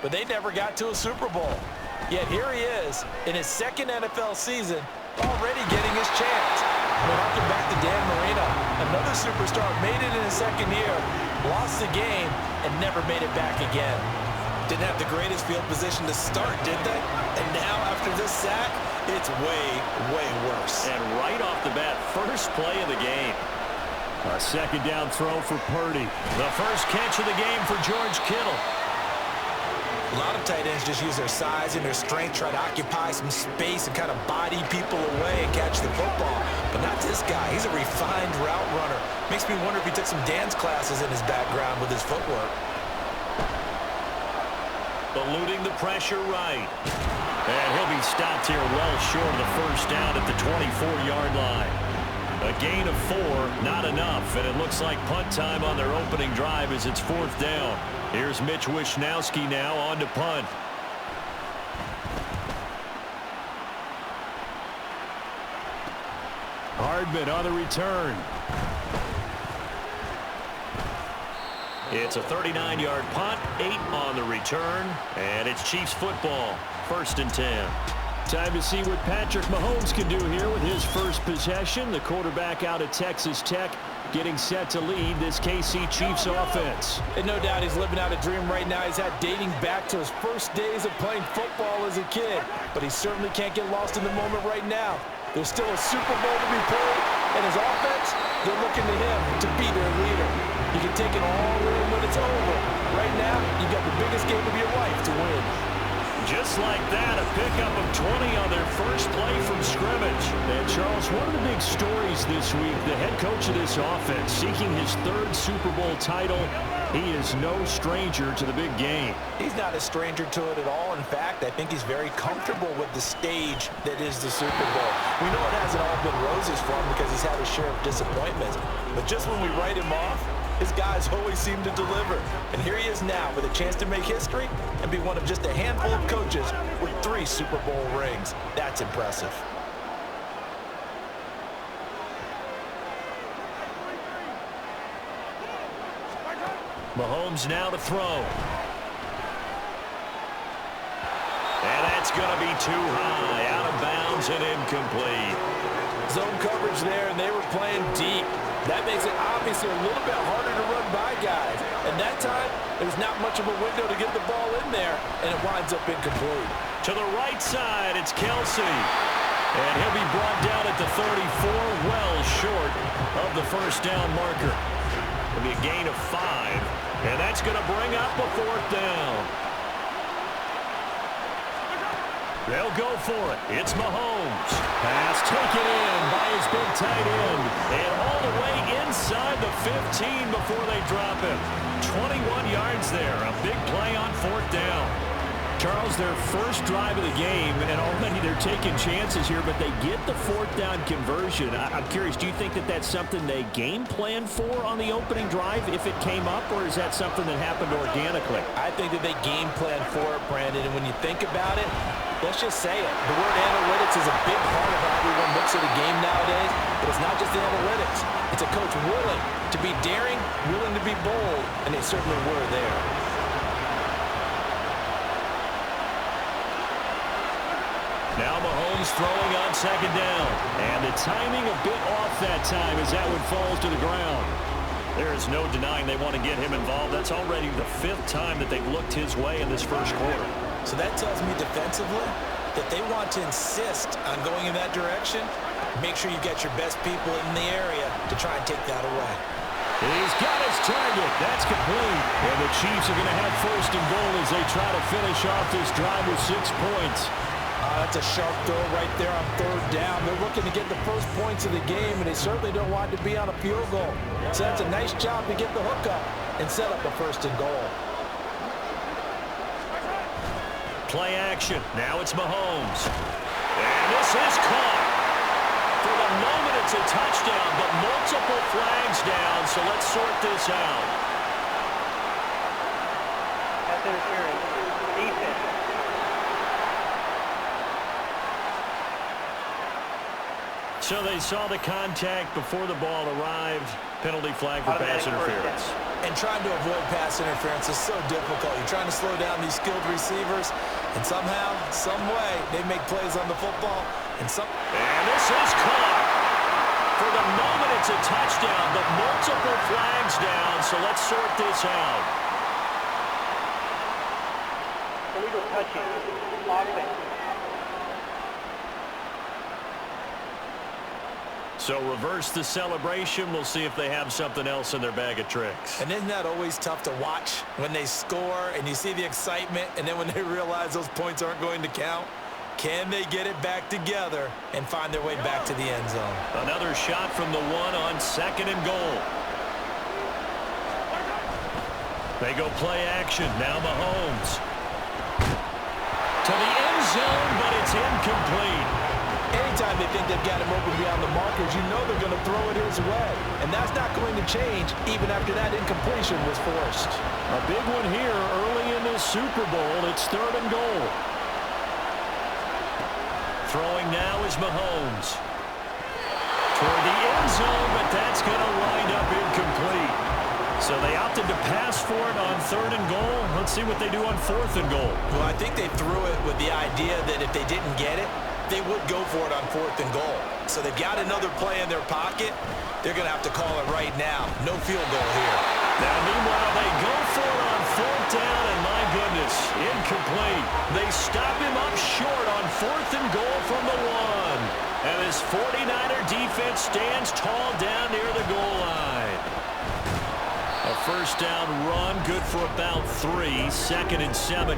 but they never got to a Super Bowl. Yet here he is in his second NFL season, already getting his chance. We'll harken back to Dan Marino. Another superstar made it in his second year, lost the game, and never made it back again. Didn't have the greatest field position to start, did they? And now, after this sack, it's way, way worse. And right off the bat, first play of the game. A second down throw for Purdy. The first catch of the game for George Kittle. A lot of tight ends just use their size and their strength, try to occupy some space and kind of body people away and catch the football. But not this guy. He's a refined route runner. Makes me wonder if he took some dance classes in his background with his footwork. Eluding the pressure right. And he'll be stopped here well short of the first down at the 24-yard line. A gain of 4, not enough, and it looks like punt time on their opening drive as it's 4th down. Here's Mitch Wishnowsky now on to punt. Hardman on the return. It's a 39-yard punt, 8 on the return, and it's Chiefs football, 1st and 10. Time to see what Patrick Mahomes can do here with his first possession. The quarterback out of Texas Tech getting set to lead this KC Chiefs offense. And no doubt he's living out a dream right now. He's had dating back to his first days of playing football as a kid. But he certainly can't get lost in the moment right now. There's still a Super Bowl to be played, and his offense, they're looking to him to be their leader. You can take it all in when it's over. Right now, you've got the biggest game of your life to win. Just like that, a pickup of 20 on their first play from scrimmage. And Charles, one of the big stories this week, the head coach of this offense seeking his 3rd Super Bowl title. He is no stranger to the big game. He's not a stranger to it at all. In fact, I think he's very comfortable with the stage that is the Super Bowl. We know it hasn't all been roses for him because he's had a share of disappointments. But just when we write him off, his guys always seem to deliver. And here he is now with a chance to make history and be one of just a handful of coaches with 3 Super Bowl rings. That's impressive. Mahomes now to throw. And that's going to be too high, out of bounds and incomplete. Zone coverage there, and they were playing deep. That makes it obviously a little bit harder to run by guys. And that time, there's not much of a window to get the ball in there, and it winds up incomplete. To the right side, it's Kelsey. And he'll be brought down at the 34, well short of the first down marker. It'll be a gain of 5, and that's going to bring up a 4th down. They'll go for it. It's Mahomes. Pass taken in by his big tight end. And all the way inside the 15 before they drop him. 21 yards there. A big play on 4th down. Charles, their first drive of the game, and already they're taking chances here, but they get the 4th down conversion. I'm curious, do you think that that's something they game plan for on the opening drive if it came up, or is that something that happened organically? I think that they game plan for it, Brandon, and when you think about it, let's just say it. The word analytics is a big part of how everyone looks at a game nowadays, but it's not just the analytics. It's a coach willing to be daring, willing to be bold, and they certainly were there. Now Mahomes throwing on 2nd down. And the timing a bit off that time as that one falls to the ground. There is no denying they want to get him involved. That's already the 5th time that they've looked his way in this first quarter. So that tells me defensively that they want to insist on going in that direction. Make sure you get your best people in the area to try and take that away. He's got his target. That's complete. And the Chiefs are going to have 1st and goal as they try to finish off this drive with 6 points. That's a sharp throw right there on 3rd down. They're looking to get the first points of the game, and they certainly don't want to be on a field goal. So that's a nice job to get the hook up and set up the 1st and goal. Play action. Now it's Mahomes. And this is caught. For the moment, it's a touchdown, but multiple flags down, so let's sort this out. Pass interference. Defense. So they saw the contact before the ball arrived. Penalty flag for pass interference. And trying to avoid pass interference is so difficult. You're trying to slow down these skilled receivers, and somehow, some way, they make plays on the football. And this is caught. For the moment, it's a touchdown, but multiple flags down, so let's sort this out. Illegal touching. Offense. So reverse the celebration. We'll see if they have something else in their bag of tricks. And isn't that always tough to watch when they score and you see the excitement, and then when they realize those points aren't going to count? Can they get it back together and find their way back to the end zone? Another shot from the one on 2nd and goal. They go play action. Now Mahomes. To the end zone, but it's incomplete. Anytime they think they've got him open beyond the markers, you know they're going to throw it his way. And that's not going to change even after that incompletion was forced. A big one here early in this Super Bowl. It's 3rd and goal. Throwing now is Mahomes. Toward the end zone, but that's going to wind up incomplete. So they opted to pass for it on 3rd and goal. Let's see what they do on 4th and goal. Well, I think they threw it with the idea that if they didn't get it, they would go for it on 4th and goal. So they've got another play in their pocket. They're going to have to call it right now. No field goal here. Now, meanwhile, they go for it on 4th down, and my goodness, incomplete. They stop him up short on 4th and goal from the 1. And this 49er defense stands tall down near the goal line. A 1st down run, good for about 3. 2nd and 7.